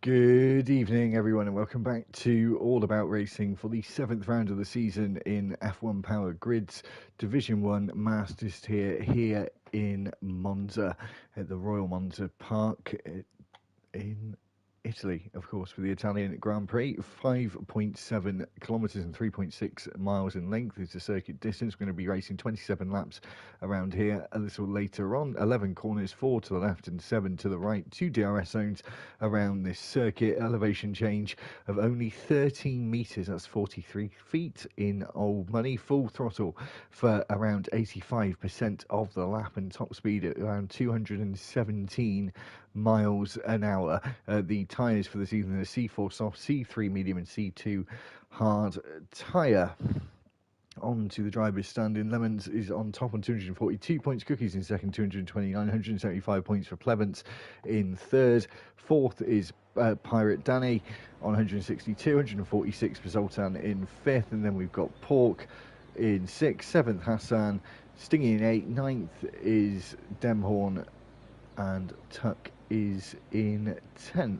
Good evening, everyone, and welcome back to All About Racing for the 7th round of the season in F1 Power Grids Division 1 Masters here in Monza at the Royal Monza Park in Italy, of course, for the Italian Grand Prix. 5.7 kilometres and 3.6 miles in length is the circuit distance. We're going to be racing 27 laps around here a little later on. 11 corners, 4 to the left and 7 to the right. 2 DRS zones around this circuit. Elevation change of only 13 metres, that's 43 feet in old money. Full throttle for around 85% of the lap, and top speed at around 217 miles an hour. The tyres for the season are C4 soft, C3 medium and C2 hard tyre. On to the driver's standing. Lemons is on top on 242 points. Cookies in second, 229. 175 points for Plevance in third. Fourth is Pirate Danny on 162. 146 for Zoltan in fifth. And then we've got Pork in sixth. Seventh, Hassan. Stingy in eighth. Ninth is Demhorn. And Tuck is in 10th.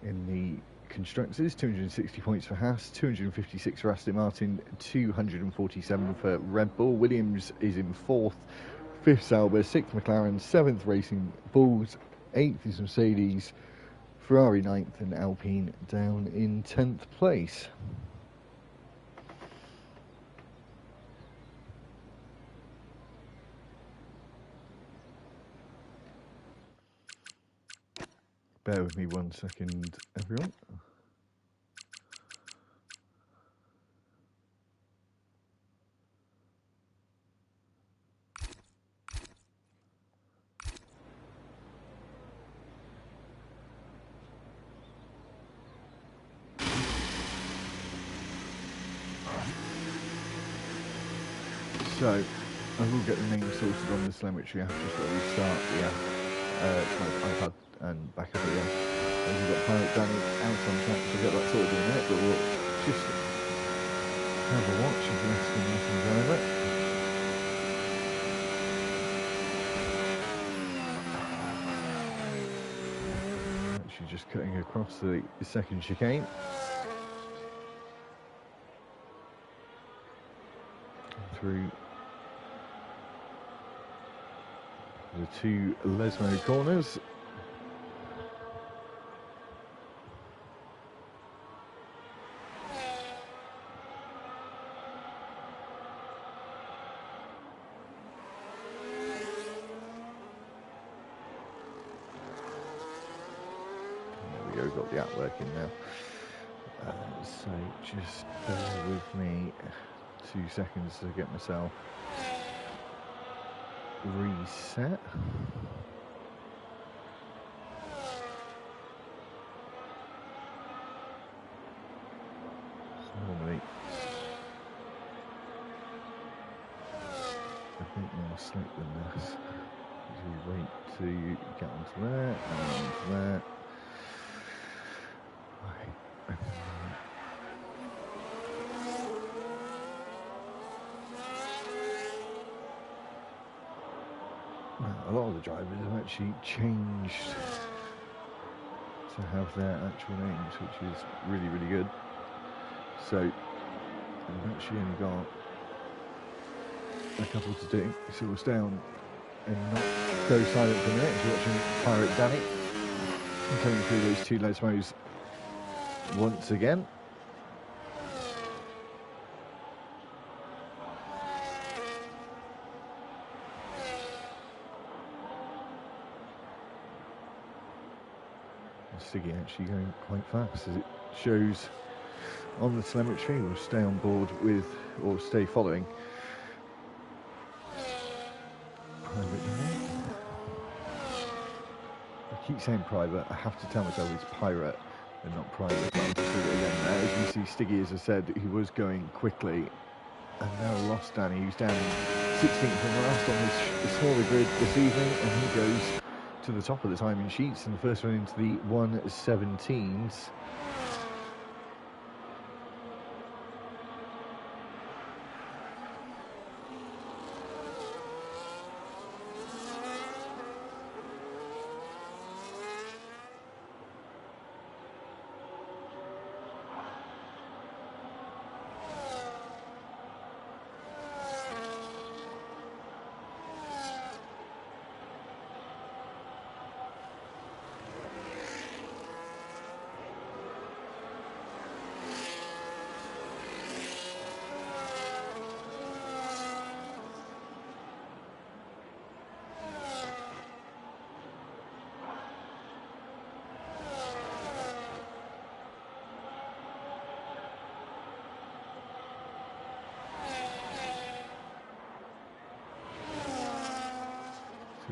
In the constructors, 260 points for Haas, 256 for Aston Martin, 247 for Red Bull. Williams is in 4th, 5th Sauber, 6th McLaren, 7th Racing Bulls, 8th is Mercedes, Ferrari 9th and Alpine down in 10th place. Bear with me 1 second, everyone. So, I will get the name sorted on the telemetry. I've just got to restart my iPad and back up again. And we've got Pirate Danny out on track, so we'll get that sorted in a minute, but we'll just have a watch of the Aston driver. Actually just cutting across the second chicane. Through the 2 Lesmo corners. There we go, got the app working now. So just bear with me 2 seconds to get myself reset. Normally, I think more slick than this. As we wait to get onto there and onto there. Right. A lot of the drivers have actually changed to have their actual names, which is really, really good. So I've actually only got a couple to do, so we'll stay on and not go silent for a minute as you're watching Pirate Danny coming through those 2 Lesmos once again. Siggy actually going quite fast, as it shows on the telemetry. We'll stay on board with, or stay following Private Danny. I keep saying private, I have to tell myself it's pirate and not private, but I'll just do it again. As you see, Stiggy, as I said, he was going quickly, and now lost Danny, who's down 16th from last on the smaller grid this evening, and he goes to the top of the timing sheets, and the first one into the 1:17s.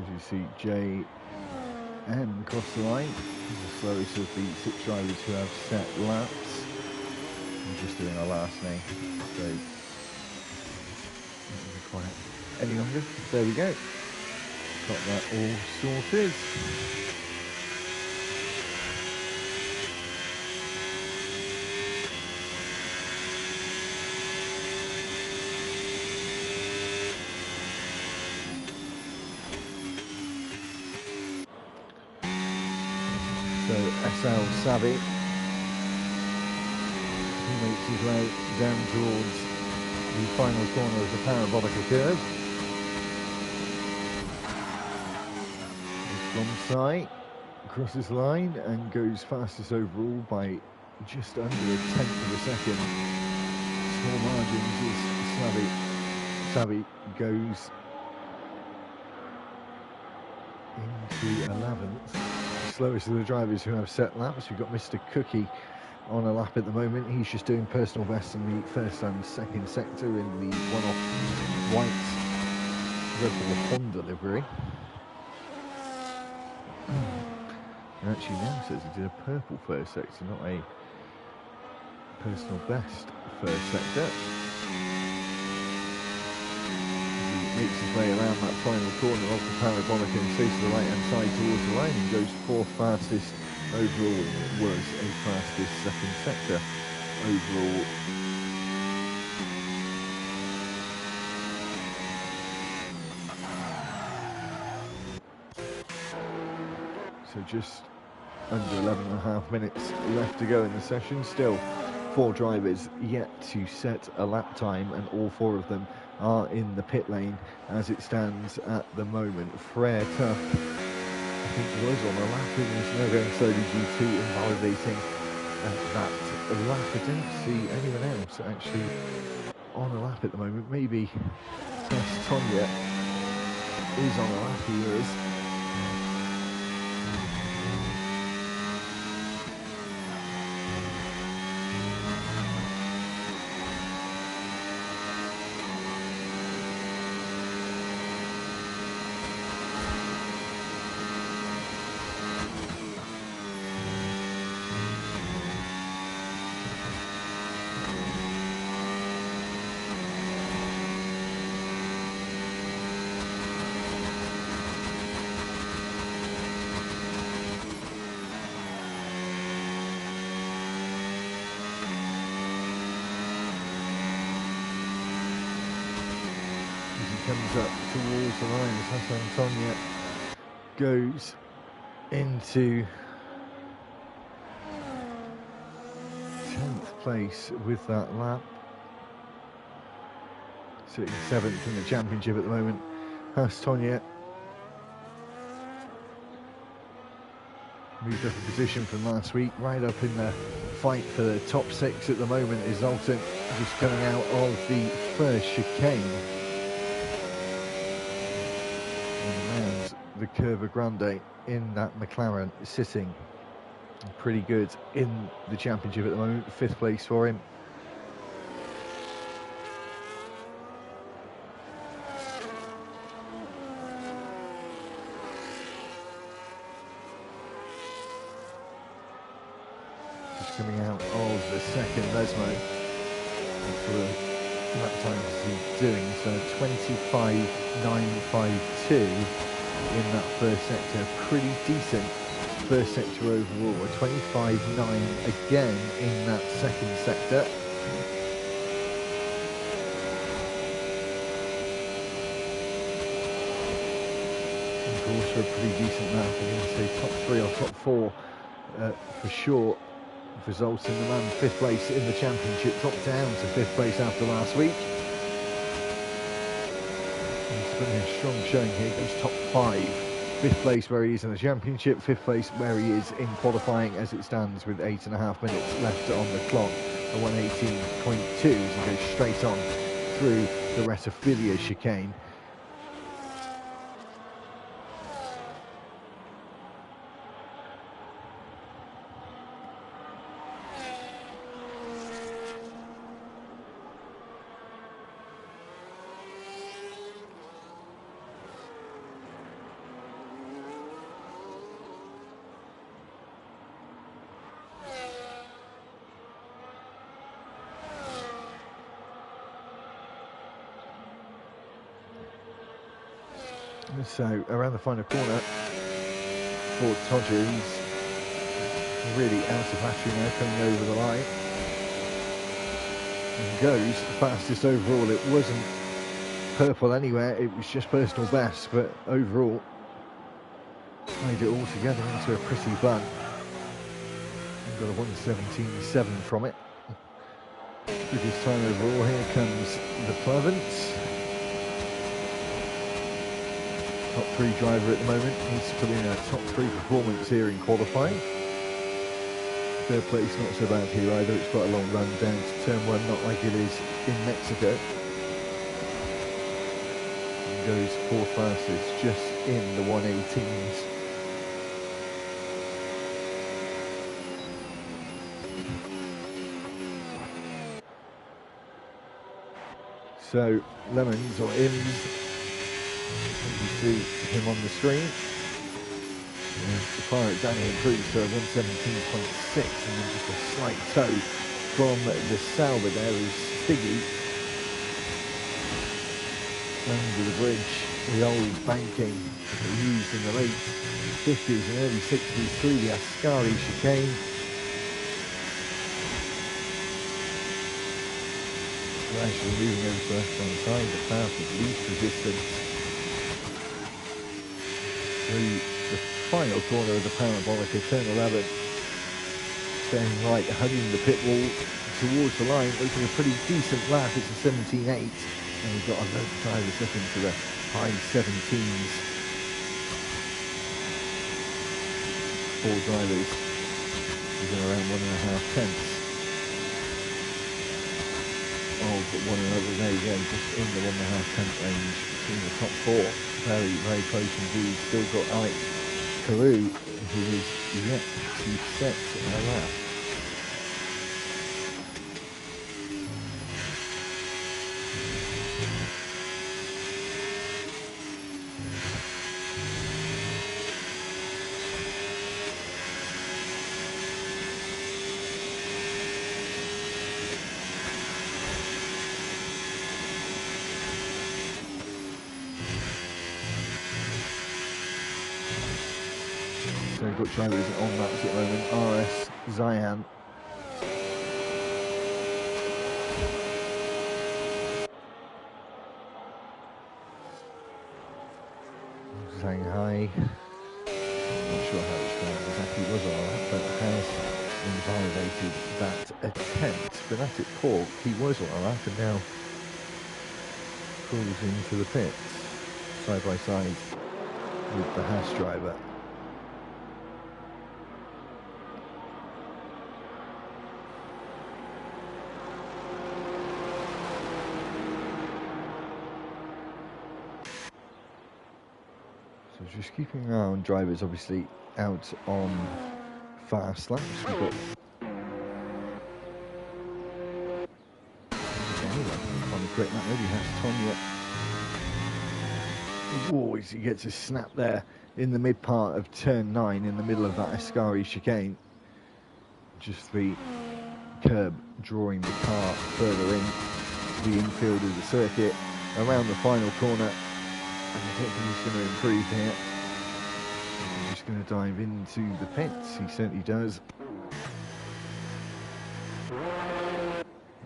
As you see, J and cross the line, the slowest of the 6 drivers who have set laps. I'm just doing our last name, so not require any longer. There we go. Got that all sorted. So SL Savvy, he makes his way down towards the final corner of the parabolic curve. Glomsai crosses the line and goes fastest overall by just under 1/10 of a second. Small margins as Savvy goes into 11th. Slowest of the drivers who have set laps. We've got Mr. Cookie on a lap at the moment. He's just doing personal best in the first and second sector in the one-off white Red Bull Honda livery. And actually now says he did a purple first sector, not a personal best first sector. He makes his way around that final corner of the parabolic and stays to the right hand side towards the line and goes 4th fastest overall. It was a fastest second sector overall. So just under 11.5 minutes left to go in the session. Still 4 drivers yet to set a lap time, and all 4 of them are in the pit lane as it stands at the moment. Frere Tuck, I think, was on a lap in this now going slowly due to invalidating that lap. I don't see anyone else actually on a lap at the moment. Maybe Tonya is on a lap. He is. Comes up towards the line as Hassan Tonya goes into 10th place with that lap. Sitting 7th in the championship at the moment. Tonya moved up a position from last week, right up in the fight for the top 6 at the moment is Zoltan, just coming out of the first chicane. And the Curva Grande in that McLaren, sitting pretty good in the championship at the moment. 5th place for him. Just coming out of the second Lesmo for the lap times he's doing, so 25.952 in that first sector. Pretty decent first sector overall. 25.9 again in that second sector. Of course, for a pretty decent lap, I'm going to say top 3 or top 4 for sure. For Zoltan, the man 5th place in the championship, dropped down to 5th place after last week. He's putting a strong showing here, goes top 5. 5th place where he is in the championship, 5th place where he is in qualifying as it stands with 8.5 minutes left on the clock. A 118.2 as he goes straight on through the Retifilia chicane. So around the final corner for Todger, he's really out of battery now, coming over the line. And goes fastest overall. It wasn't purple anywhere, it was just personal best, but overall made it all together into a pretty bun. Got a 1:17.7 from it. Biggest time overall. Here comes the Plevance. Top 3 driver at the moment. Needs to put in a top 3 performance here in qualifying. Third place not so bad here either. It's quite a long run down to turn 1, not like it is in Mexico. And goes 4th fastest, just in the 1:18s. So, Lemons or Ims, you see him on the screen. The Pirate Danny improves to a 1:17.6, and then just a slight toe from the Sauber there is Stiggy. Under the bridge, the old banking that they used in the late 50s and early 60s through the Ascari chicane. Actually moving over to the left-hand side, the path of least resistance through the final corner of the Parabolica, turn 11, staying right, hugging the pit wall towards the line, making a pretty decent lap. It's a 17.8, and we've got a load of drivers up into the high 17s. 4 drivers, using around 1.5 tenths of one another. There you go, just in the 1.5 tenth range between the top 4. Very, very close indeed. Still got Alex Carew, who is yet to set a lap. So we've got drivers on laps at the moment. RS, Zayan. Shanghai. Not sure how it's going exactly was on that, but has invalidated that attempt. Benatic Cork, he was on a lap and now crawls into the pits side by side with the Haas driver. Just keeping an eye on drivers, obviously out on fast laps. We've got on the quick lap, maybe has Tonya. Oh, he gets a snap there in the mid part of turn 9, in the middle of that Ascari chicane. Just the curb drawing the car further in the infield of the circuit, around the final corner. And I don't think he's going to improve here. He's just going to dive into the pits. He certainly does. And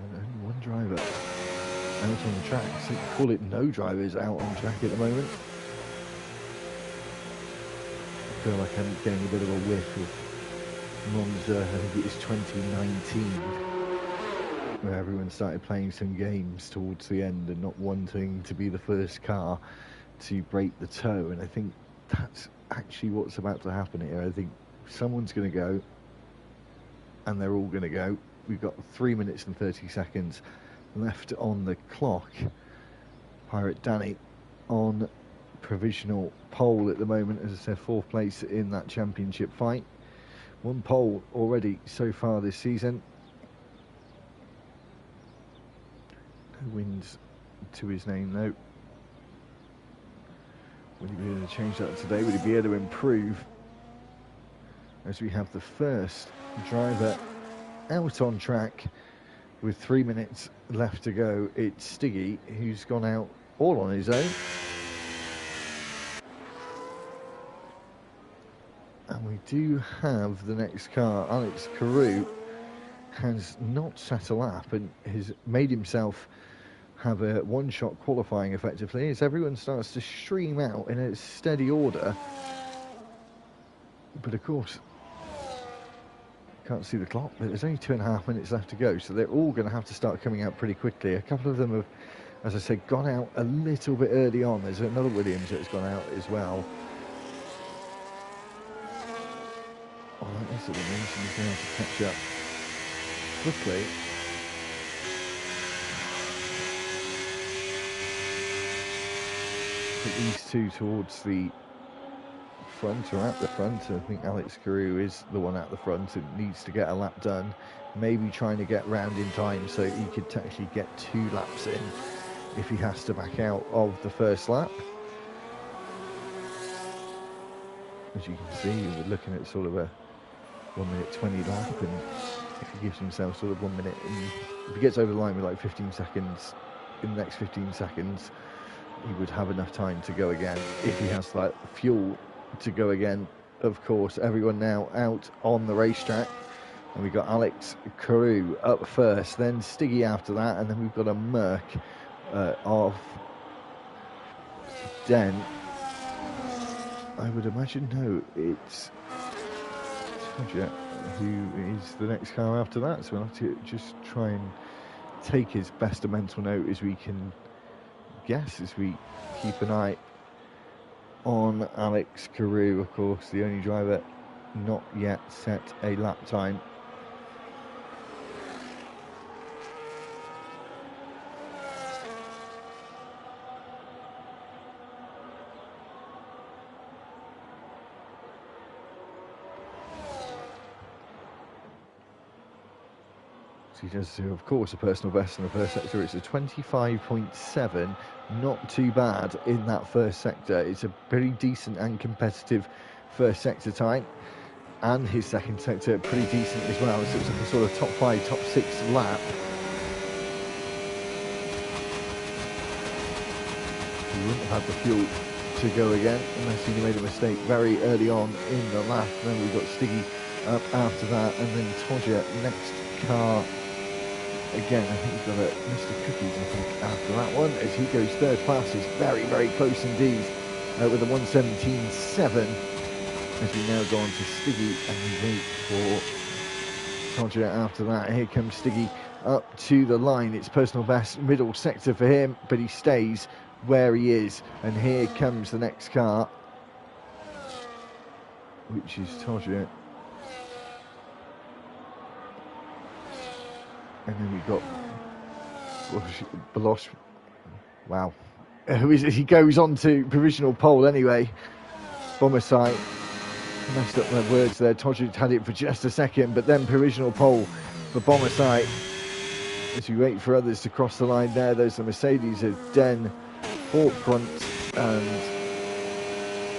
only one driver out on the track. So you call it no drivers out on track at the moment. I feel like I'm getting a bit of a whiff of Monza. I think it was 2019, where everyone started playing some games towards the end and not wanting to be the first car to break the toe, and I think that's actually what's about to happen here. I think someone's going to go, and they're all going to go. We've got 3 minutes and 30 seconds left on the clock. Pirate Danny on provisional pole at the moment, as I said, 4th place in that championship fight. 1 pole already so far this season. No wins to his name though. Would he be able to change that today? Would he be able to improve? As we have the first driver out on track with 3 minutes left to go. It's Stiggy, who's gone out all on his own. And we do have the next car. Alex Carew has not set a lap and has made himself have a one-shot qualifying effectively as everyone starts to stream out in a steady order. But of course, can't see the clock, but there's only 2.5 minutes left to go, so they're all going to have to start coming out pretty quickly. A couple of them have, as I said, gone out a little bit early on. There's another Williams that's gone out as well. Oh, that is the Williams, and he's going to have to catch up quickly. Put these two towards the front or at the front. I think Alex Carew is the one at the front and needs to get a lap done, maybe trying to get round in time so he could actually get 2 laps in if he has to back out of the first lap. As you can see, we're looking at sort of a 1 minute 20 lap, and if he gives himself sort of 1 minute, and if he gets over the line with like 15 seconds in the next 15 seconds, he would have enough time to go again if he has like fuel to go again. Of course, everyone now out on the racetrack, and we've got Alex Carew up first, then Stiggy after that, and then we've got a Merc of Den. I would imagine, no, it's Todger who is the next car after that, so we'll have to just try and take as best a mental note as we can guess as we keep an eye on Alex Carew, of course, the only driver not yet set a lap time. So he does, of course, a personal best in the first sector. It's a 25.7, not too bad in that first sector. It's a pretty decent and competitive first sector time, and his second sector pretty decent as well. So it's like a sort of top 5, top 6 lap. He wouldn't have had the fuel to go again unless he made a mistake very early on in the lap. And then we've got Stiggy up after that, and then Todger next car. Again, I think we've got a Mr. Cookies, I think, after that one, as he goes third fastest. Very, very close indeed, with a 1:17.7. As we now go on to Stiggy, and we wait for Todger after that. Here comes Stiggy up to the line. It's personal best middle sector for him, but he stays where he is. And here comes the next car, which is Todger. And then we've got Balosh. Wow. He goes on to provisional pole anyway. Bombersite. Messed up my words there. Todger had it for just a second, but then provisional pole for Bombersite. As we wait for others to cross the line there, there's the Mercedes of Den forefront, and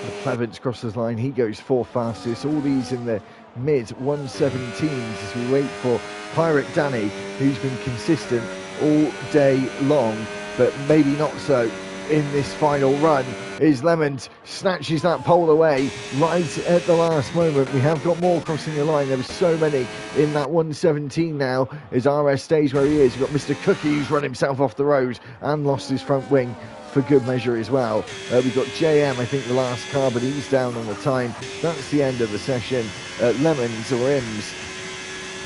the Plevance crosses the line. He goes 4th fastest. All these in the mid 1:17s as we wait for Pirate Danny, who's been consistent all day long, but maybe not so in this final run. Is Lemons snatches that pole away right at the last moment. We have got more crossing the line. There were so many in that 1:17 now as RS stays where he is. We've got Mr. Cookie, who's run himself off the road and lost his front wing for good measure as well. We've got JM, I think, the last car, but he's down on the time. That's the end of the session. Lemons or Ims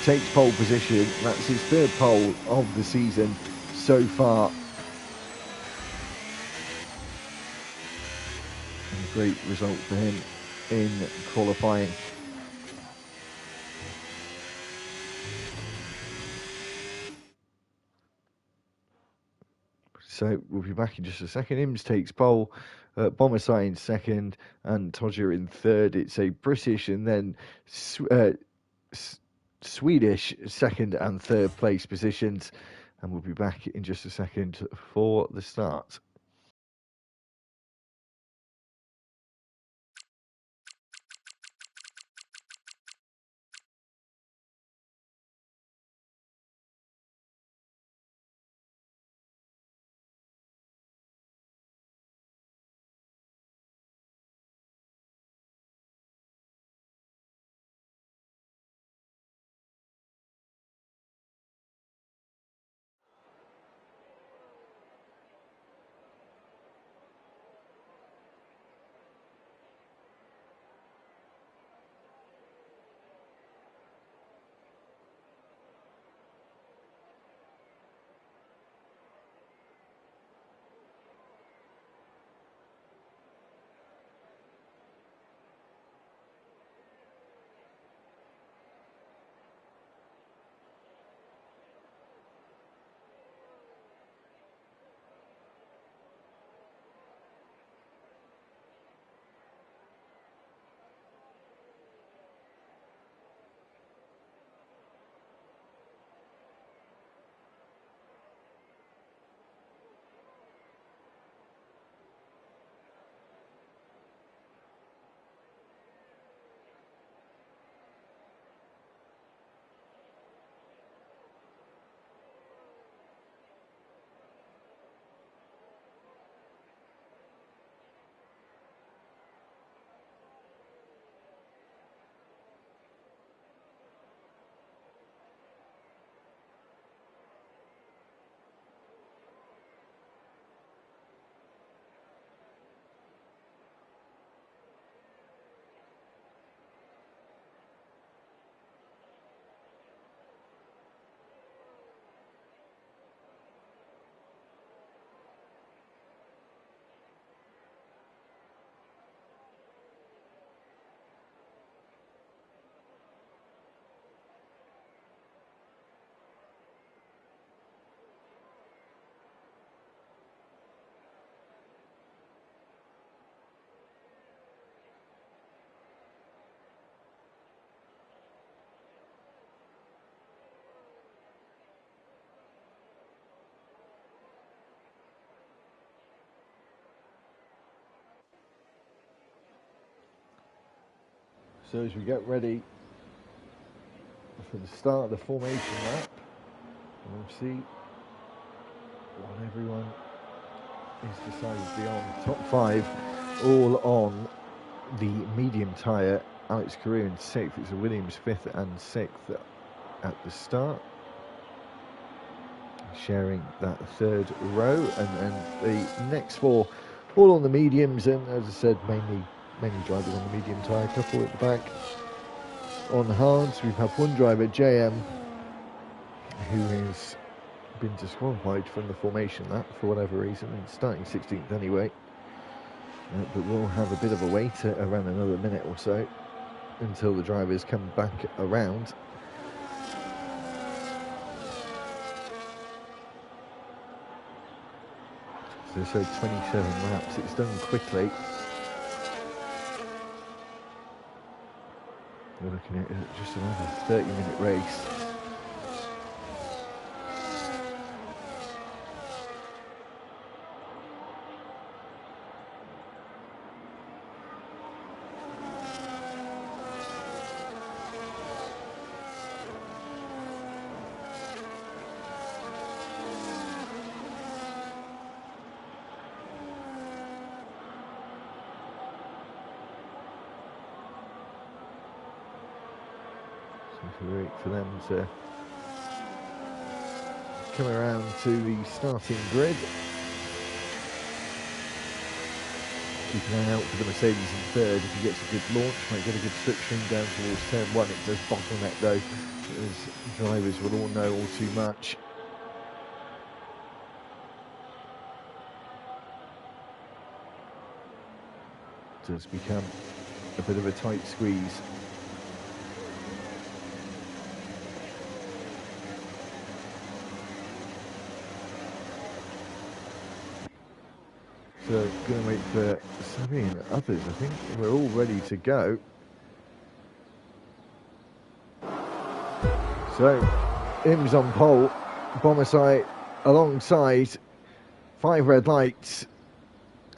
takes pole position. That's his 3rd pole of the season so far. And a great result for him in qualifying. So we'll be back in just a second. Ims takes pole, Bombersite in 2nd, and Todger in 3rd. It's a British and then Swedish 2nd and 3rd place positions. And we'll be back in just a second for the start. So as we get ready for the start of the formation lap, we'll see what everyone is decided to be on. Top 5 all on the medium tyre. Alex Carew in 6th. It's a Williams 5th and 6th at the start, sharing that 3rd row, and then the next 4 all on the mediums, and as I said, mainly drivers on the medium tyre, couple at the back on hards. We've had one driver, JM, who has been disqualified from the formation lap for whatever reason, and starting 16th anyway, but we'll have a bit of a wait around another minute or so until the drivers come back around. So 27 laps, it's done quickly. We're looking at just another 30-minute race. Wait for them to come around to the starting grid. Keep an eye out for the Mercedes in 3rd. If he gets a good launch, might get a good slipstream down towards turn 1. It does bottleneck though, as drivers will all know all too much. It does become a bit of a tight squeeze. So going to wait for Sammy and others. I think we're all ready to go. So Im's on pole, Bomasai alongside, 5 red lights,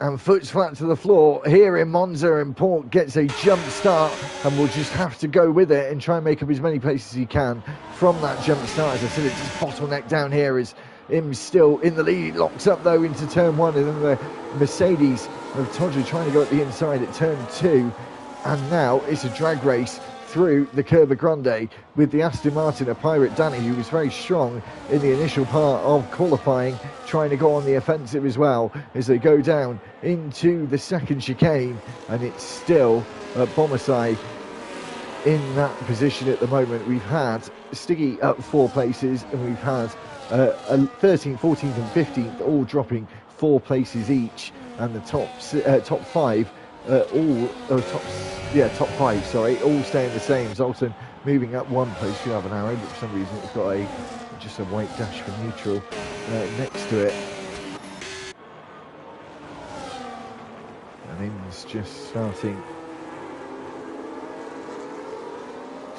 and foot's flat to the floor here in Monza, and Port gets a jump start and will just have to go with it and try and make up as many places as he can from that jump start. As I said, it's just bottleneck down here as Im's still in the lead, locks up though into turn 1, and then the Mercedes of Todger trying to go at the inside at turn 2, and now it's a drag race through the Curva Grande with the Aston Martin of Pirate Danny, who was very strong in the initial part of qualifying, trying to go on the offensive as well as they go down into the second chicane, and it's still Bomasai in that position at the moment. We've had Stiggy up 4 places, and we've had 13th, 14th and 15th all dropping 4 places each, and the top 5 top 5, sorry, all staying the same. Zoltan moving up 1 place. You have an arrow, but for some reason it's got just a white dash for neutral next to it. And Im's just starting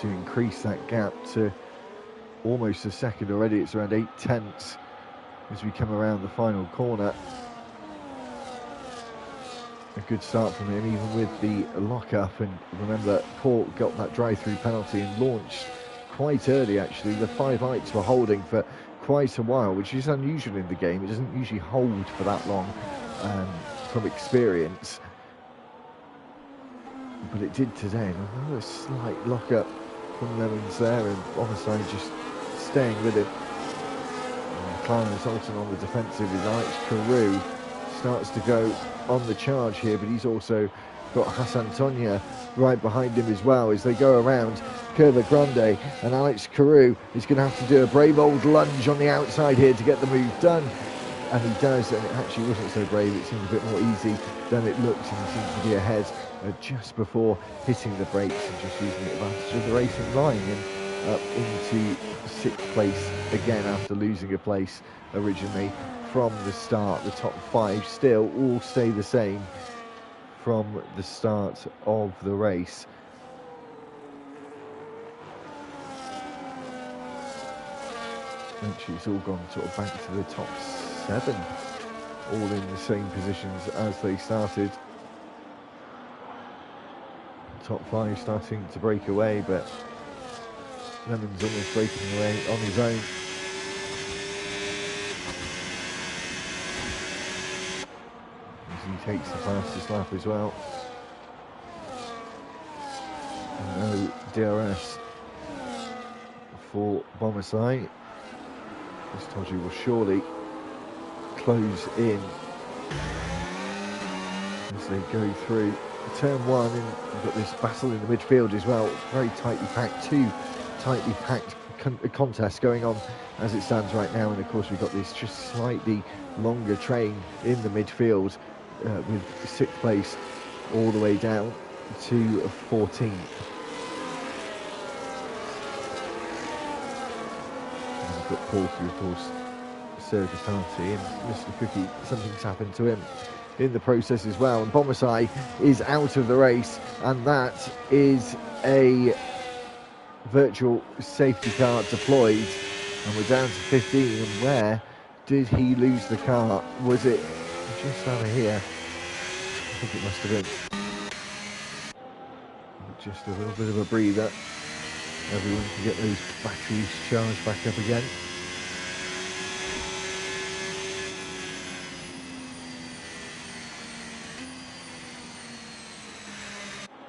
to increase that gap to almost a second already. It's around 8/10 as we come around the final corner. A good start from him, even with the lock-up, and remember, Port got that drive-through penalty and launched quite early actually. The 5 lights were holding for quite a while, which is unusual in the game. It doesn't usually hold for that long from experience, but it did today. And another slight lock-up from Lemons there, and Bomasai just staying with it. Clarence Zoltan on the defensive is Alex Carew. Starts to go on the charge here, but he's also got Hassan Tonya right behind him as well as they go around Curva Grande, and Alex Carew is going to have to do a brave old lunge on the outside here to get the move done, and he does, and it actually wasn't so brave. It seemed a bit more easy than it looked, and he seems to be ahead just before hitting the brakes and just using the advantage of the racing line, and up into 6th place again after losing a place originally from the start. The top 5 still all stay the same from the start of the race. Actually, it's all gone sort of back to the top 7, all in the same positions as they started. top 5 starting to break away, but Lemon's almost breaking away on his own. As he takes the fastest lap as well. No DRS for Bomasai. This Toji will surely close in as they go through turn 1, and you've got this battle in the midfield as well. Very tightly packed, two tightly packed contests going on as it stands right now, and of course we've got this just slightly longer train in the midfield with 6th place all the way down to 14th. We've got Porky, of course, circus penalty, and Mr. Cookie, something's happened to him in the process as well, and Bomasai is out of the race, and that is a virtual safety car deployed, and we're down to 15. And where did he lose the car? Was it just over here? I think it must have been just a little bit of a breather. Everyone can get those batteries charged back up again.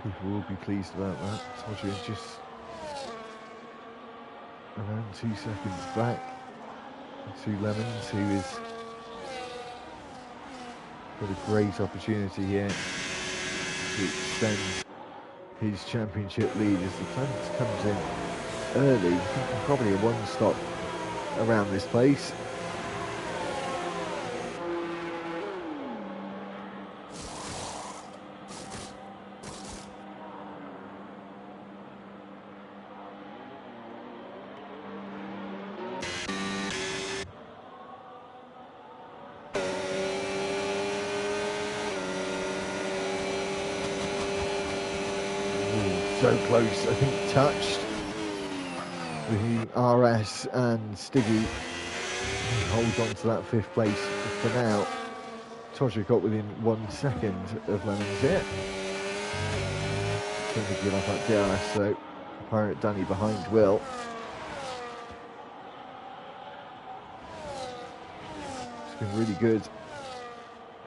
People will be pleased about that. Todger just around 2 seconds back to Lemons, who is got a great opportunity here to extend his championship lead as the Clements comes in early. Probably a one stop around this place. So close, I think touched between RS and Stiggy. Holds on to that 5th place for now. Todger got within 1 second of Lemons here. Don't think he'll have that DRS, so Pirate Danny behind will. It's been really good,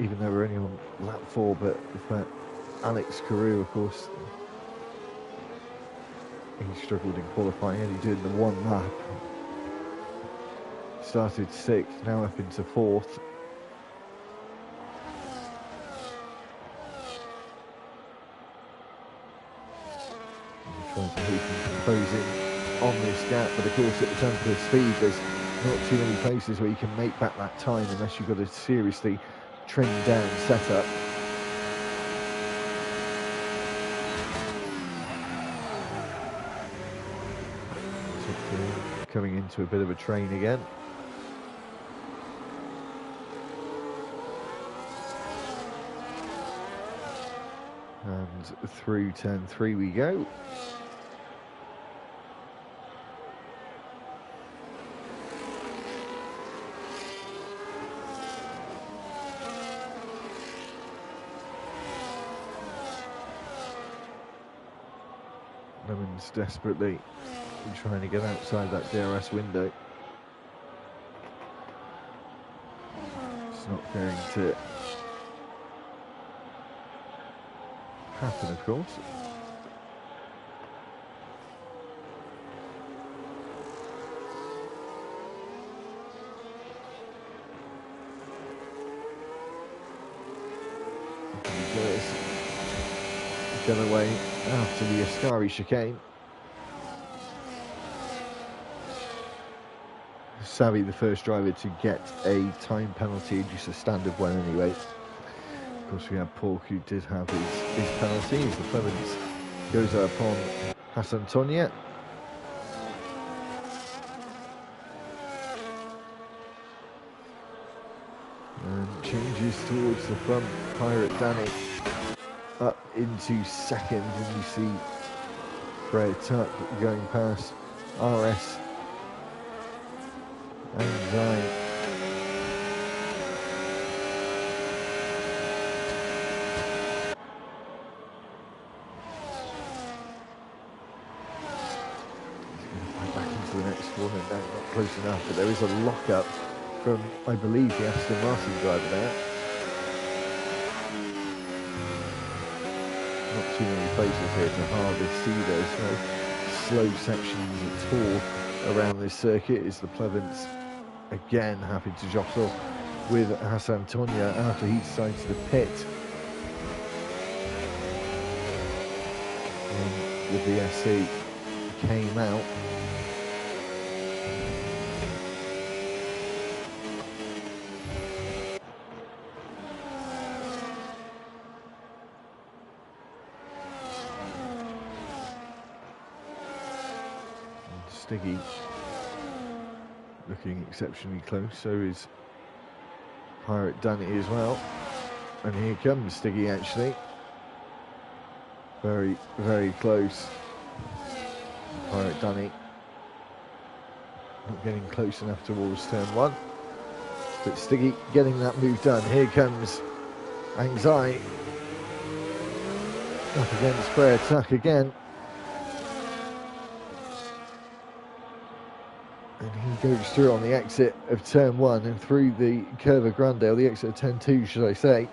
even though we're only on lap 4, but for Alex Carew, of course, he struggled in qualifying, only doing the 1 lap. Started 6th, now up into 4th. Trying to keep him closing on this gap, but of course at the tempo of speed there's not too many places where you can make back that time unless you've got a seriously trimmed down setup. Coming into a bit of a train again. And through turn 3 we go. Lemons desperately trying to get outside that DRS window. It's not going to happen, of course. Get away after the Ascari chicane. Savvy, the first driver to get a time penalty, just a standard one anyway. Of course, we had Pork, who did have his penalty. The Clements goes upon Hassan Tonya. And changes towards the front. Pirate Danny up into 2nd, and you see Fred Tuck going past RS and Zion. close enough, but there is a lock-up from, I believe, the Aston Martin driver there. Not too many places here to harvest either, so slow sections at all around this circuit. Is the Plevens again happy to jostle with Hassan Tonya after he decides to pit. And the VSC came out. Stiggy looking exceptionally close, so is Pirate Danny as well. And here comes Stiggy actually. Very, very close. Pirate Danny not getting close enough towards turn one. But Stiggy getting that move done. Here comes Angzai. Up against Freya Tuck again. And he goes through on the exit of turn one and through the curve of Grandale, the exit of turn two, should I say.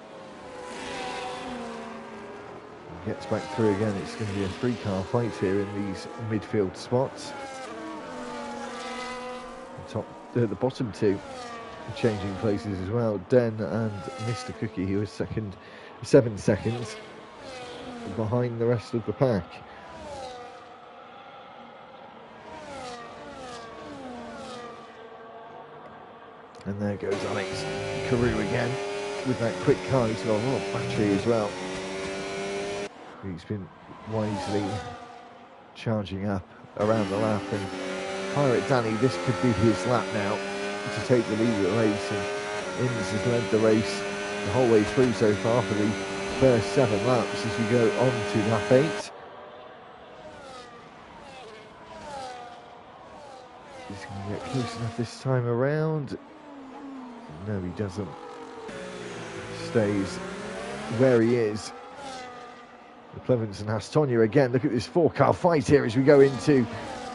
Gets back through again. It's going to be a three-car fight here in these midfield spots. The bottom two changing places as well. Den and Mr. Cookie, who was 7 seconds behind the rest of the pack. And there goes Alex Carew again with that quick car. He's got a lot of battery as well. He's been wisely charging up around the lap, and Pirate Danny, this could be his lap now to take the lead of the race, and Inns has led the race the whole way through so far for the first 7 laps as we go on to lap 8. He's going to get close enough this time around. No, he doesn't. Stays where he is. The Plevens and Hastonia again. Look at this 4-car fight here as we go into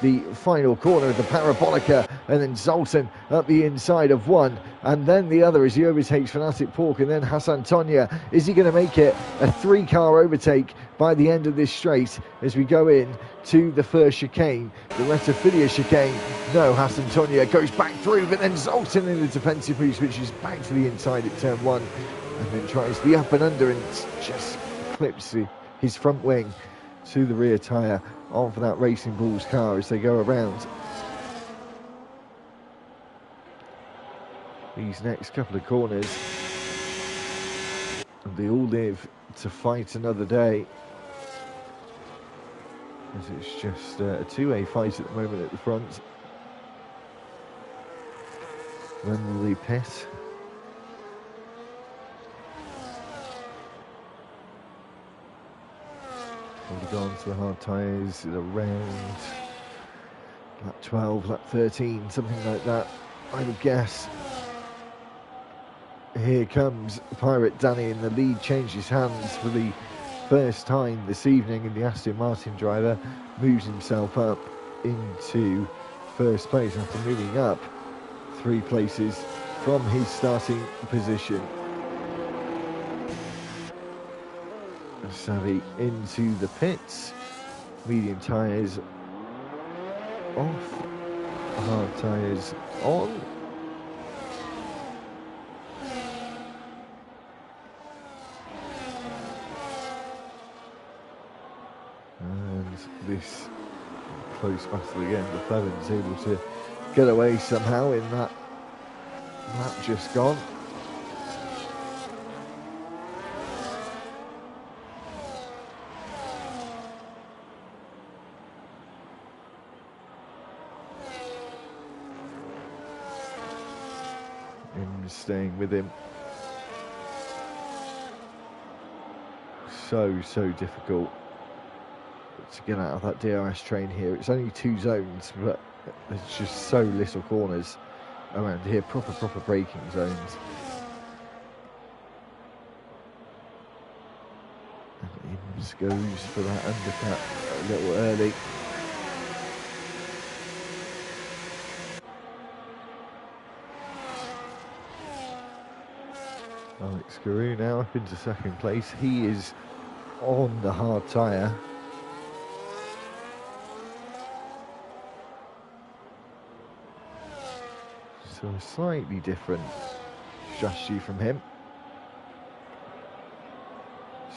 the final corner of the Parabolica, and then Zoltan up the inside of one, and then the other as he overtakes Fanatic Pork, and then Hassan Tonya. Is he going to make it a 3-car overtake by the end of this straight as we go in to the first chicane, the Retophilia chicane? No, Hassan Tonya goes back through, but then Zoltan in the defensive move switches back to the inside at turn one, and then tries the up and under and just clips his front wing to the rear tyre of that Racing Bulls car as they go around. These next couple of corners, and they all live to fight another day, as it's just a two-way fight at the moment at the front. When will they pit? Already gone to the hard tyres around lap 12, lap 13, something like that, I would guess. Here comes Pirate Danny in the lead, changes hands for the first time this evening, and the Aston Martin driver moves himself up into first place after moving up 3 places from his starting position. Savvy into the pits, medium tyres off, hard tyres on. And this close battle again, the Plevens able to get away somehow in that lap just gone. Staying with him. So difficult to get out of that DRS train here. It's only 2 zones, but there's just so little corners around here. Proper braking zones. And Imms goes for that undercut a little early. Alex Carew now up into second place. He is on the hard tyre. So a slightly different strategy from him.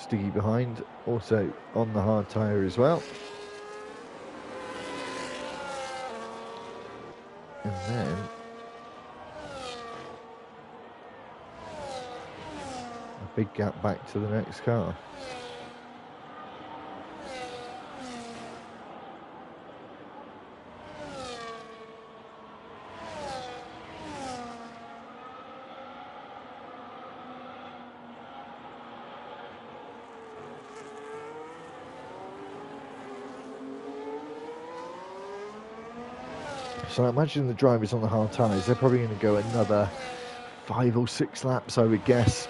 Stiggy behind, also on the hard tyre as well. And then a big gap back to the next car. So I imagine the drivers on the hard tyres, they're probably going to go another 5 or 6 laps, I would guess.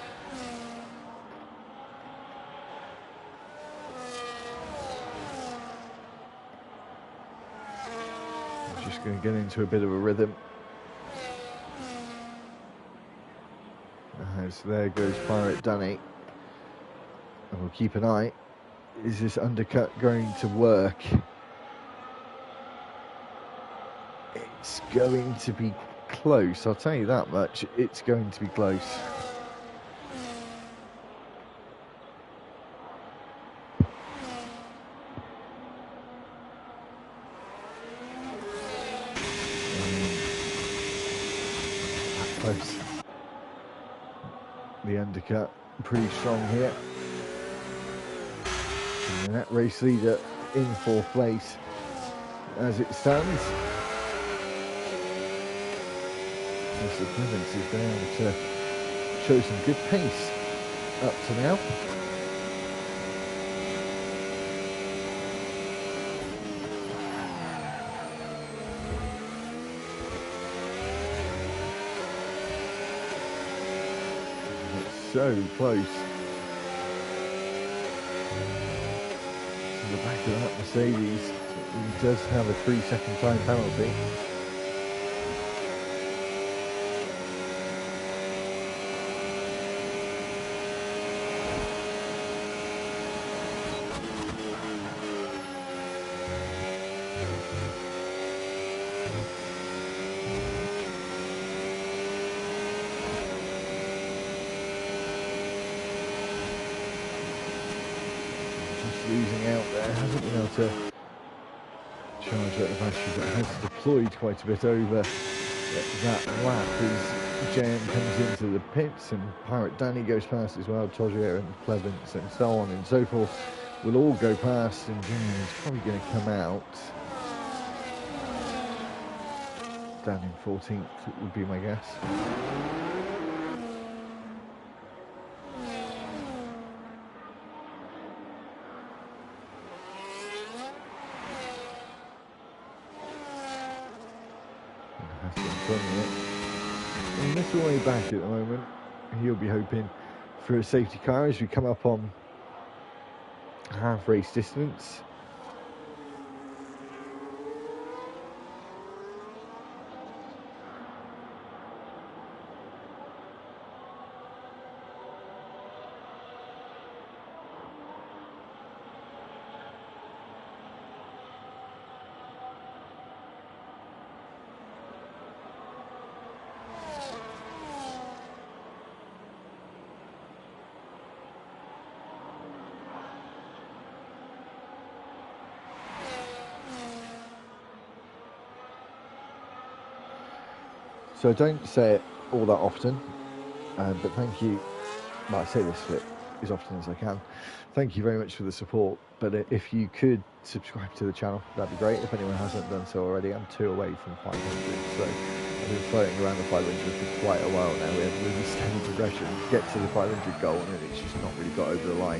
Just going to get into a bit of a rhythm. As there goes Pirate Danny. And we'll keep an eye. Is this undercut going to work? It's going to be close, I'll tell you that much. It's going to be close. That close. The undercut, pretty strong here. And that race leader in 4th place as it stands. Mr. Clements has been able to show some good pace up to now. It's so close. To the back of that Mercedes, he does have a 3-second time penalty. Losing out there, hasn't been able to charge at the battery, but has deployed quite a bit over that lap as JM comes into the pits and Pirate Danny goes past as well. Togier and Clements and so on and so forth will all go past, and JM is probably going to come out down in 14th, would be my guess. And this way back at the moment, he'll be hoping for a safety car as we come up on half race distance. So I don't say it all that often, but thank you. Well, I say this as often as I can. Thank you very much for the support. But if you could subscribe to the channel, that'd be great. If anyone hasn't done so already, I'm 2 away from 500. So I've been floating around the 500 for quite a while now. We have a really steady progression. Get to the 500 goal, and it's just not really got over the line.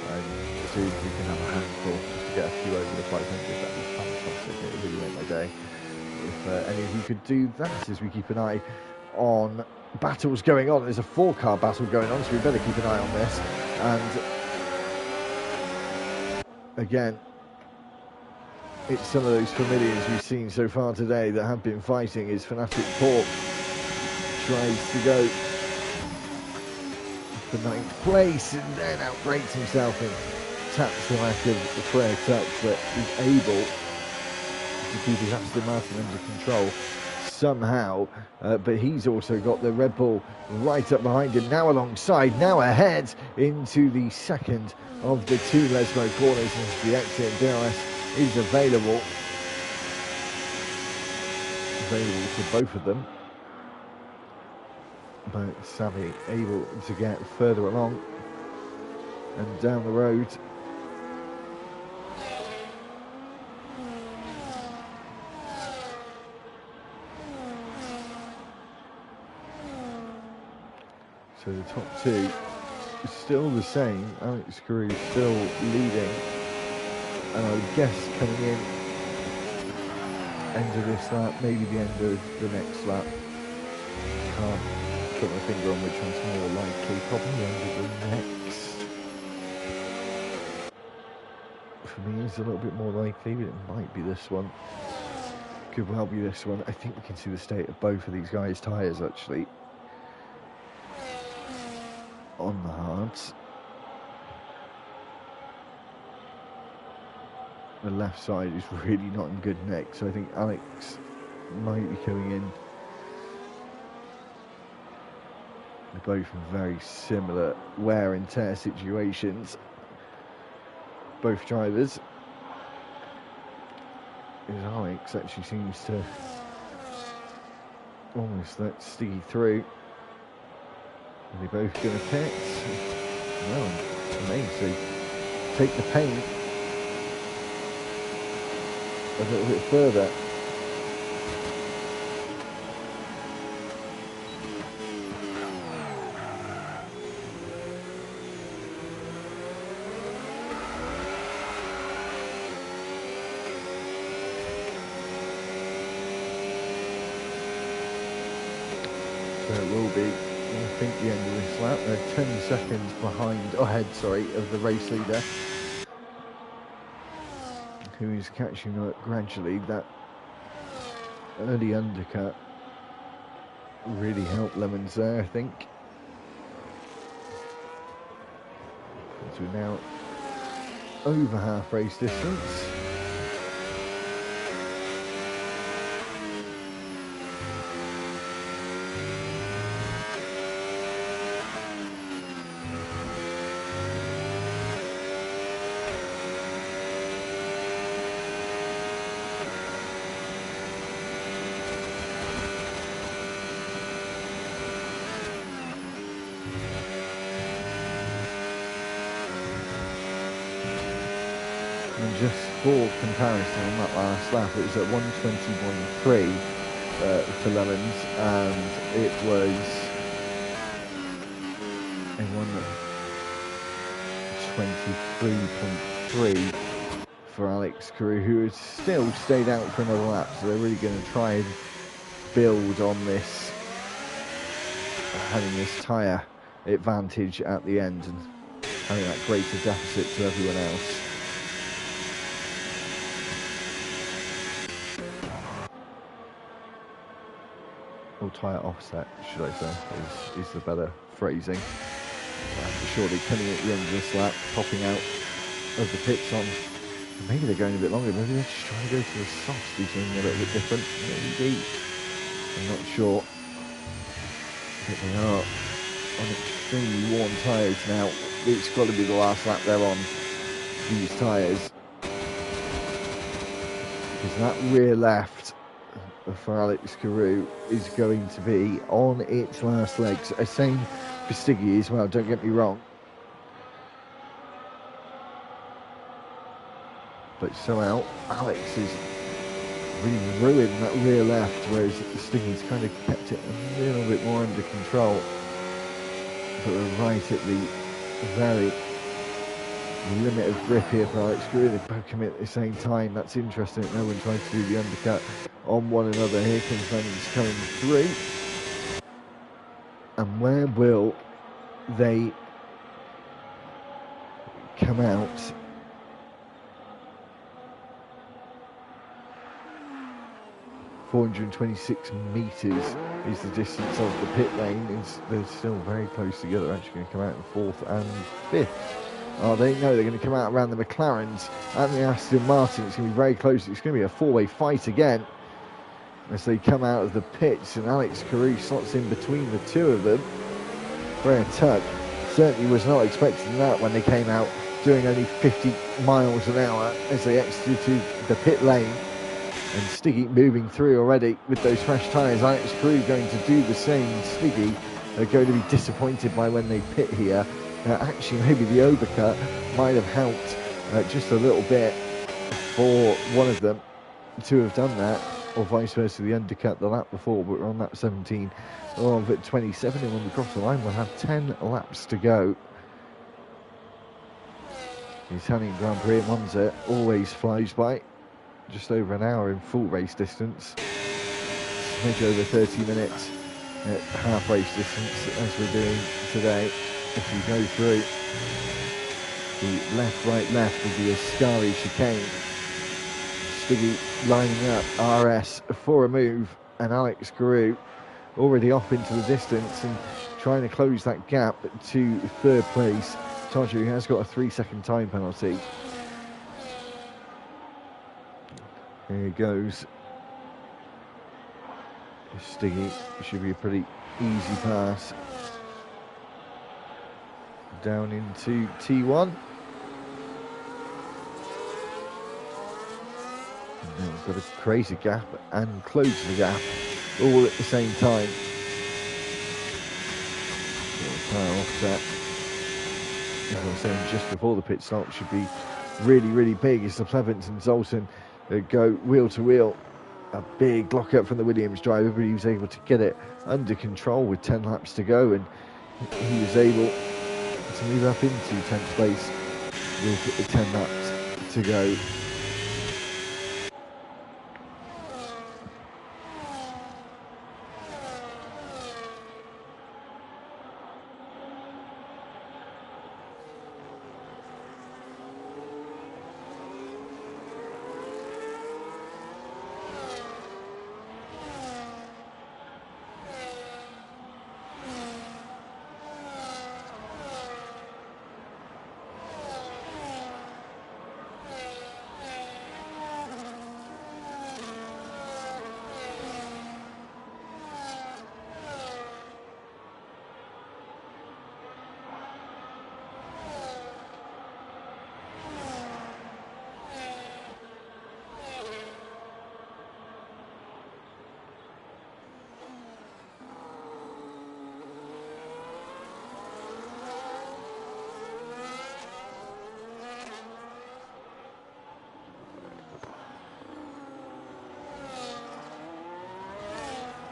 As soon as we can have a handful just to get a few over the 500, that'd be fantastic. It would really make my day. If any of you could do that, as we keep an eye on battles going on. There's a 4-car battle going on, so we better keep an eye on this. And again, it's some of those familiars we've seen so far today that have been fighting. Is Fanatic Port tries to go for 9th place, and then outbreaks himself and taps the lack of the prayer touch, but is able to keep his Aston Martin under control somehow, but he's also got the Red Bull right up behind him, now alongside, now ahead into the second of the 2 Lesmo corners into the exit. DRS is available for both of them, but Savvy able to get further along and down the road. So the top 2 is still the same. Alex Carew still leading, and I would guess coming in end of this lap, maybe the end of the next lap. Can't put my finger on which one's more likely. Probably the end of the next. For me, it's a little bit more likely, but it might be this one. Could well be this one. I think we can see the state of both of these guys' tyres actually on the hards. The left side is really not in good nick, so I think Alex might be coming in. They're both in very similar wear and tear situations, both drivers. As Alex actually seems to almost let Stiggy through. Are they both going to pit? No, amazing. Take the paint a little bit further. So it will be, I think, the end of this lap. They're 10 seconds ahead, of the race leader, who is catching up gradually. That early undercut really helped Lemons there, I think. So we're now over half race distance. And just for comparison on that last lap, it was at 1:21.3 for Lemons, and it was a 1:23.3 for Alex Carew, who has still stayed out for another lap. So they're really going to try and build on this, having this tyre advantage at the end and having that greater deficit to everyone else. Or tyre offset, should I say, is the better phrasing. Surely coming at the end of this lap, popping out of the pits on, maybe they're going a bit longer, maybe they're just trying to go to the soft, do something a little bit different, maybe, I'm not sure. But they are on extremely worn tyres now. It's got to be the last lap they're on these tyres, because that rear left for Alex Carew is going to be on its last legs. Same for Stiggy as well, don't get me wrong. But somehow Alex has really ruined that rear left, whereas Stiggy's kind of kept it a little bit more under control. But we're right at the very limit of grip here for Alex Carew. They both come in at the same time. That's interesting. No one tries to do the undercut on one another. Here comes Lemons coming through. And where will they come out? 426 metres is the distance of the pit lane. They're still very close together. They're actually going to come out in 4th and 5th. Oh, they know they're going to come out around the McLarens and the Aston Martin. It's going to be very close. It's going to be a four-way fight again as they come out of the pits, and Alex Carew slots in between the two of them. Freya Tuck certainly was not expecting that when they came out doing only 50 miles an hour as they exited the pit lane. And Stiggy moving through already with those fresh tyres. Alex Carew going to do the same. Stiggy are going to be disappointed by when they pit here. Actually, maybe the overcut might have helped just a little bit for one of them to have done that, or vice versa, the undercut the lap before. But we're on lap 17 of 27, and when we cross the line, we'll have 10 laps to go. The Italian Grand Prix at Monza always flies by. Just over an hour in full race distance, maybe over 30 minutes at half race distance, as we're doing today. If we go through the left, right, left with the Ascari chicane, Stiggy lining up RS for a move, and Alex Carew already off into the distance and trying to close that gap to 3rd place. Tarju has got a 3-second time penalty. Here goes Stiggy. Should be a pretty easy pass down into T1. And then we've got to create a gap and close the gap all at the same time. Power offset, as I was saying just before the pit stop, should be really, really big as the Plevins and Zoltan go wheel to wheel. A big lock up from the Williams driver, but he was able to get it under control with 10 laps to go, and he was able to move up into 10th place with 10 laps to go.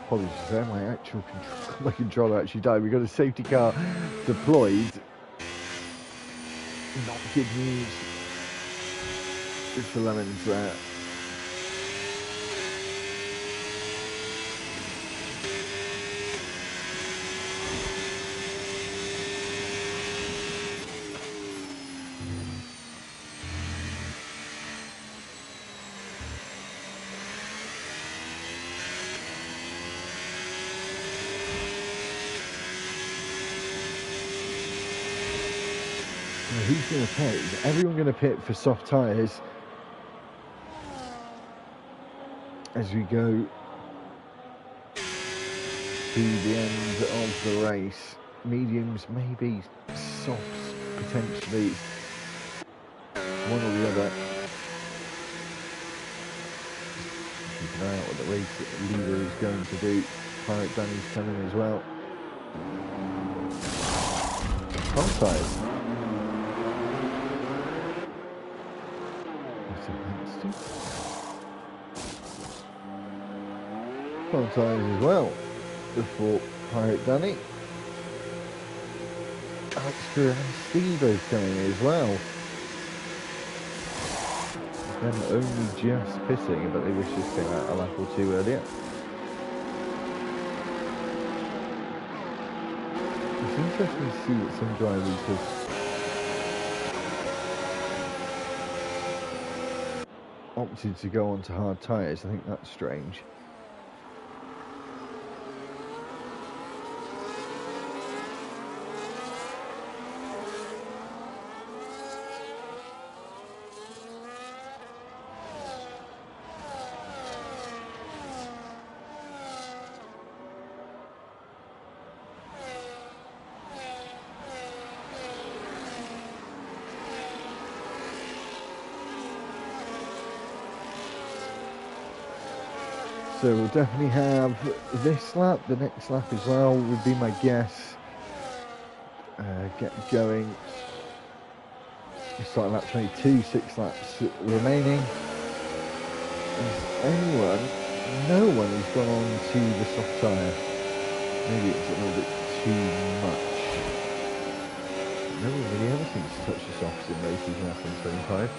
Apologies there, my controller actually died. We've got a safety car deployed. Not good news for Lemons there. Who's going to pit? Is everyone going to pit for soft tyres as we go to the end of the race? Mediums, maybe softs, potentially one or the other. Keep an eye out what the race leader is going to do. Pirate Danny's coming as well. Soft tyres. Front tyres as well for Pirate Danny. Alex Carew and Steve both coming as well. Them only just pitting, but they wish this came out a lap or two earlier. It's interesting to see that some drivers have opted to go onto hard tyres. I think that's strange. So we'll definitely have this lap, the next lap as well would be my guess. Get going. We start lap 22, 6 laps remaining. Is anyone? No one has gone on to the soft tyre. Maybe it's a little bit too much. No one really ever seems to touch the softs in races in F125.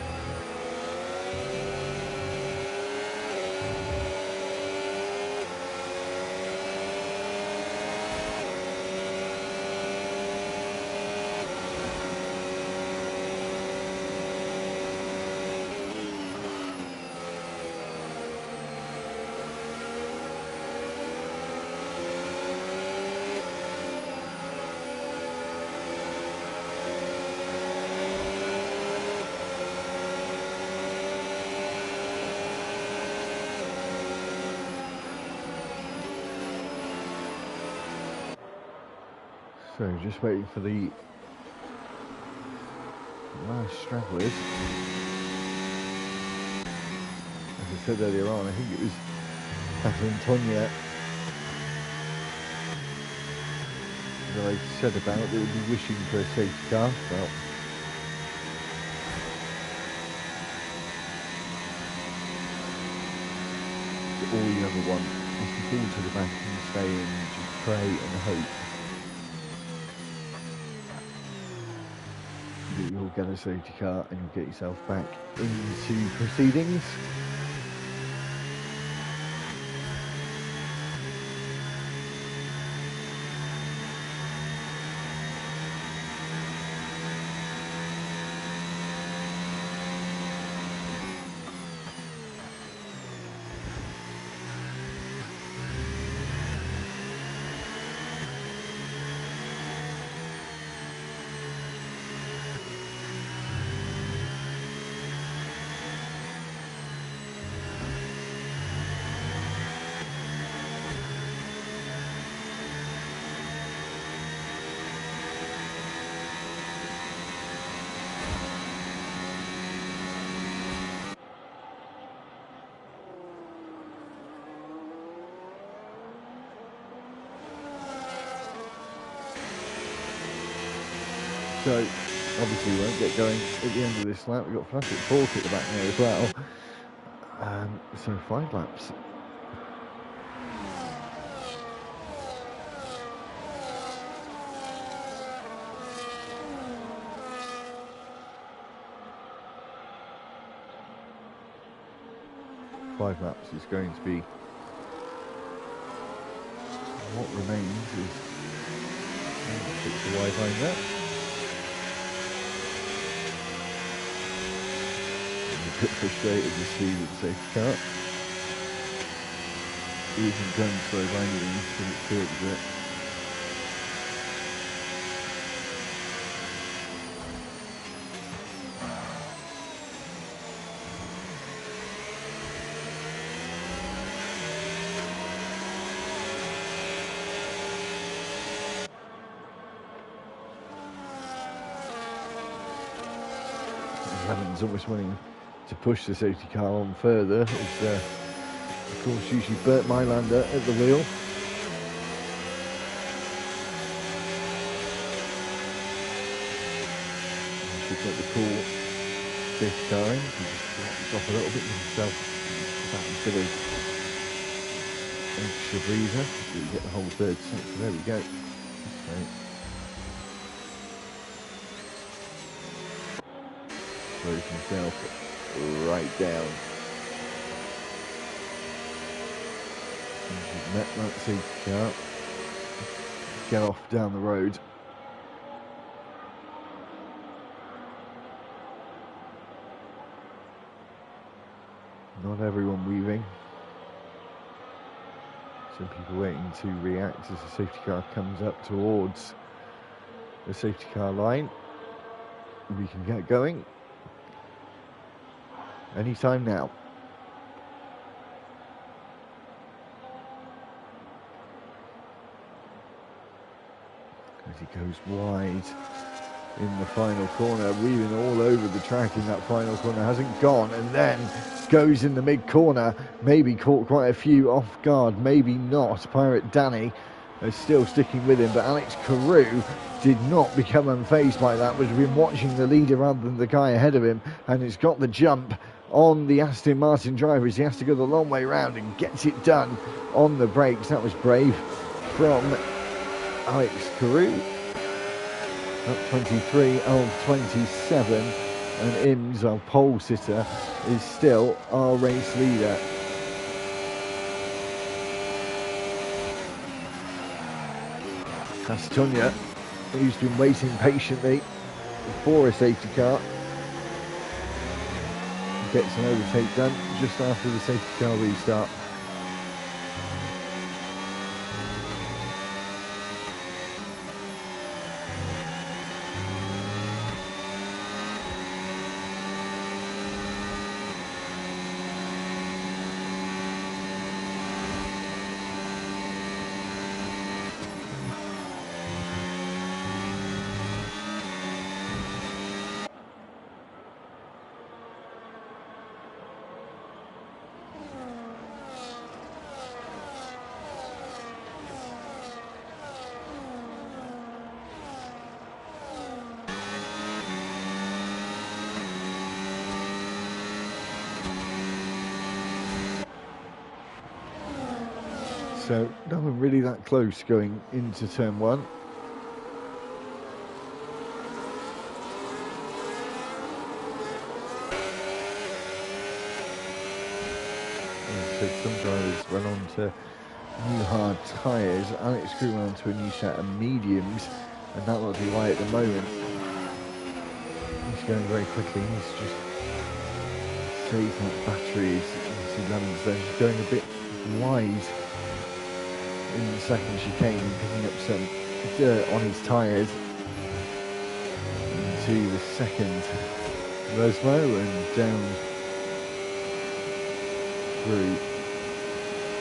So just waiting for the last stragglers. As I said earlier on, I think it was Pata and Tonya that I said about that would be wishing for a safety car. Well, all you ever want is to fall to the back and stay in, just pray and hope that you'll get a safety car and you'll get yourself back into proceedings. So, obviously we won't get going at the end of this lap. We've got Fnatic Fork at the back there as well. So 5 laps. Five laps is going to be what remains is fix the wide line there. A bit frustrated to see with the safety car. It isn't done slow by any means, but it feels a bit. Lemon's almost wanting to push the safety car on further. It's, of course, usually Bert Mylander at the wheel. Should get the cool safety car in. He just off a little bit with himself. That bit of extra breather. So you get the whole third sector. There we go. Okay. Slows himself right down. Let that safety car get off down the road. Not everyone weaving. Some people waiting to react as the safety car comes up towards the safety car line. We can get going anytime now. As he goes wide in the final corner, weaving all over the track in that final corner, hasn't gone, and then goes in the mid corner, maybe caught quite a few off guard, maybe not. Pirate Danny is still sticking with him, but Alex Carew did not become unfazed by that, was been watching the leader rather than the guy ahead of him, and has got the jump on the Aston Martin driver as he has to go the long way round and gets it done on the brakes. That was brave from Alex Carew. Up 23 of 27, and Ims, our pole sitter, is still our race leader. Castonia, who's been waiting patiently for a safety car, gets an overtake done just after the safety car restart. So no one really that close going into turn one. So some drivers went on to new hard tyres. Alex Carew went on to a new set of mediums, and that looks why at the moment he's going very quickly. He's just saved that battery. See Lemons there, she's going a bit wide in the second chicane and picking up some dirt on his tyres into the second Rosmo and down through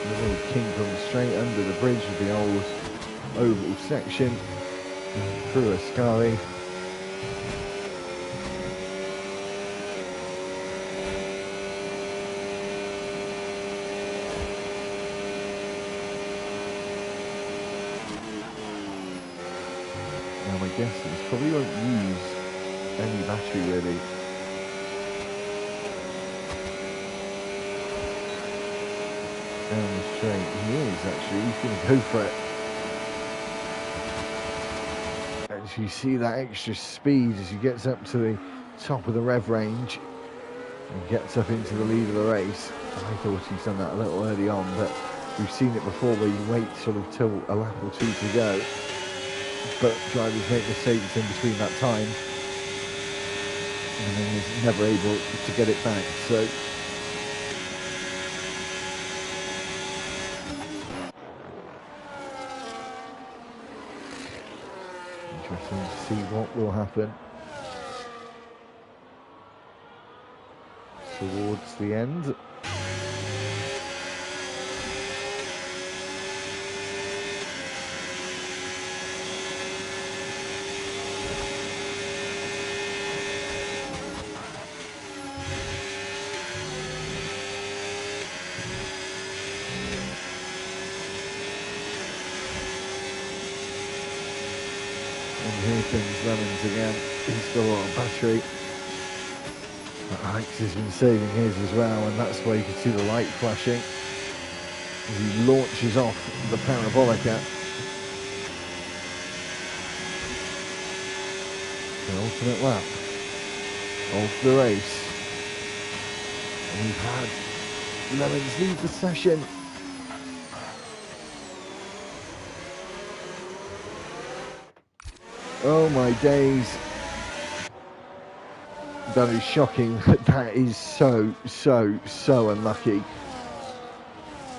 the little kingdom straight under the bridge of the old oval section through Ascari. Now my guess is probably won't use any battery really. Down the straight, he is actually, he's going to go for it. And you see that extra speed as he gets up to the top of the rev range and gets up into the lead of the race. I thought he's done that a little early on, but we've seen it before where you wait sort of till a lap or two to go. But drivers make mistakes in between that time, and then he's never able to get it back. So interesting to see what will happen towards the end. And here comes Lemons again. He's got a lot of battery. Alex has been saving his as well, and that's why you can see the light flashing as he launches off the Parabolica. The ultimate lap of the race. And we've had Lemons leave the session. Oh my days. That is shocking. That is so unlucky. You're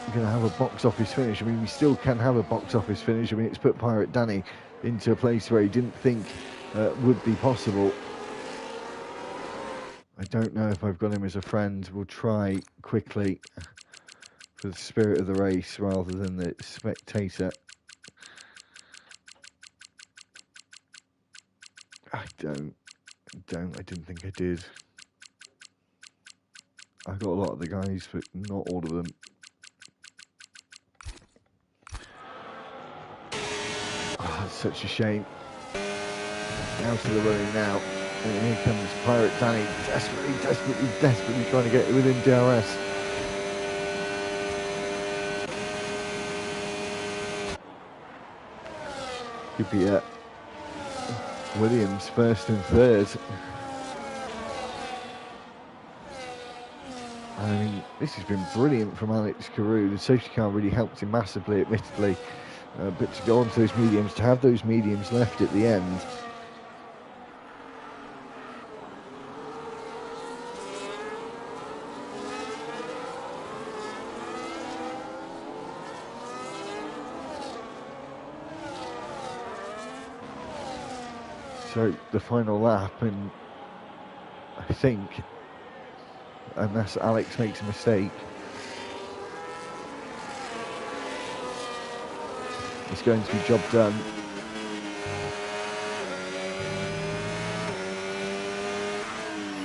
going to have a box office finish. I mean, we still can have a box office finish. I mean, it's put Pirate Danny into a place where he didn't think would be possible. I don't know if I've got him as a friend. We'll try quickly for the spirit of the race rather than the spectator. Don't. I didn't think I did. I got a lot of the guys, but not all of them. Oh, it's such a shame. Out of the running now. And here comes Pirate Danny, desperately trying to get within DRS. Could be Williams first and third. I mean, this has been brilliant from Alex Carew. The safety car really helped him massively, admittedly. But to go on to those mediums, to have those mediums left at the end. So the final lap, and I think, unless Alex makes a mistake, it's going to be job done.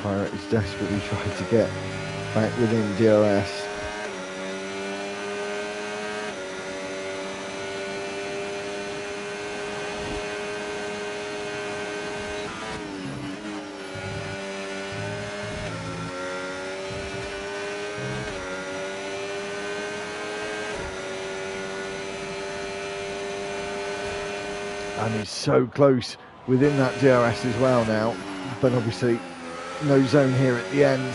Pirate is desperately trying to get back within DRS. And he's so close within that DRS as well now, but obviously no zone here at the end,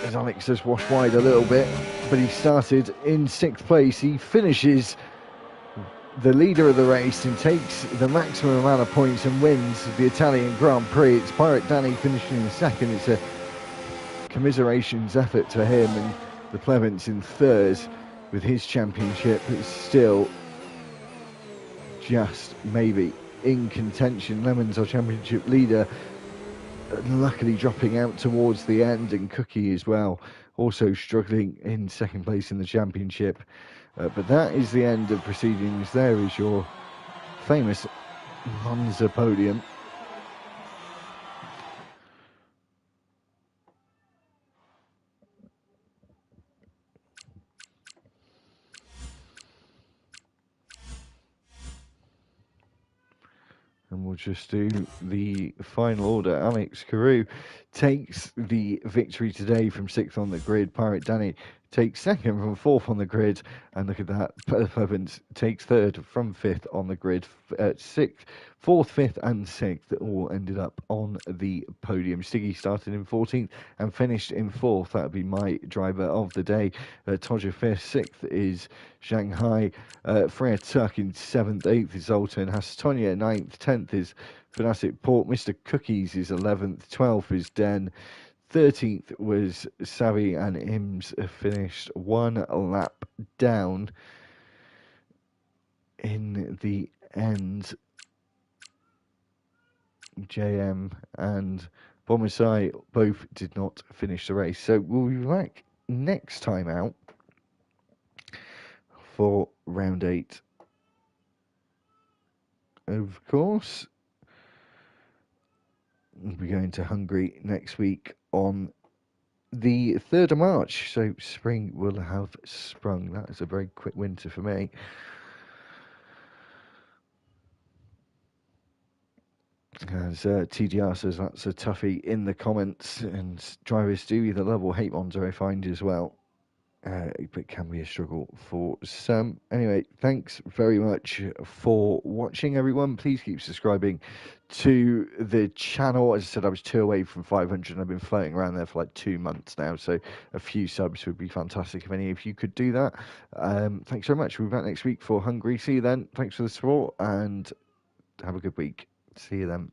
as Alex has washed wide a little bit, but he started in 6th place. He finishes the leader of the race and takes the maximum amount of points and wins the Italian Grand Prix. It's Pirate Danny finishing in 2nd. It's a commiserations effort to him, and the Plevents in 3rd with his championship. It's still just maybe in contention. Lemon's our championship leader, luckily dropping out towards the end, and Cookie as well, also struggling in 2nd place in the championship. But that is the end of proceedings. There is your famous Monza podium. And we'll just do the final order. Alex Carew takes the victory today from 6th on the grid. Pirate Danny takes 2nd from 4th on the grid. And look at that, Plevens takes 3rd from 5th on the grid. 6th, 4th, 5th and 6th all ended up on the podium. Stiggy started in 14th and finished in 4th. That would be my driver of the day. Todger 5th, 6th is Shanghai. Freya Tuck in 7th, 8th is Zoltan. Hastonia 9th, 10th is Fanastic Port. Mr. Cookies is 11th, 12th is Den. 13th was Savvy, and Ims finished 1 lap down in the end. JM and Bombasai both did not finish the race. So we'll be back next time out for round 8. Of course, we'll be going to Hungary next week on the 3rd of March. So spring will have sprung. That is a very quick winter for me. As TDR says, that's a toughie in the comments, and drivers do either love or hate Monza, I find as well. But can be a struggle for some. Anyway, thanks very much for watching, everyone. Please keep subscribing to the channel. As I said, I was 2 away from 500 and I've been floating around there for like 2 months now, so a few subs would be fantastic if any of you could do that. Thanks very much. We'll be back next week for Hungary. See you then. Thanks for the support and have a good week. See you then.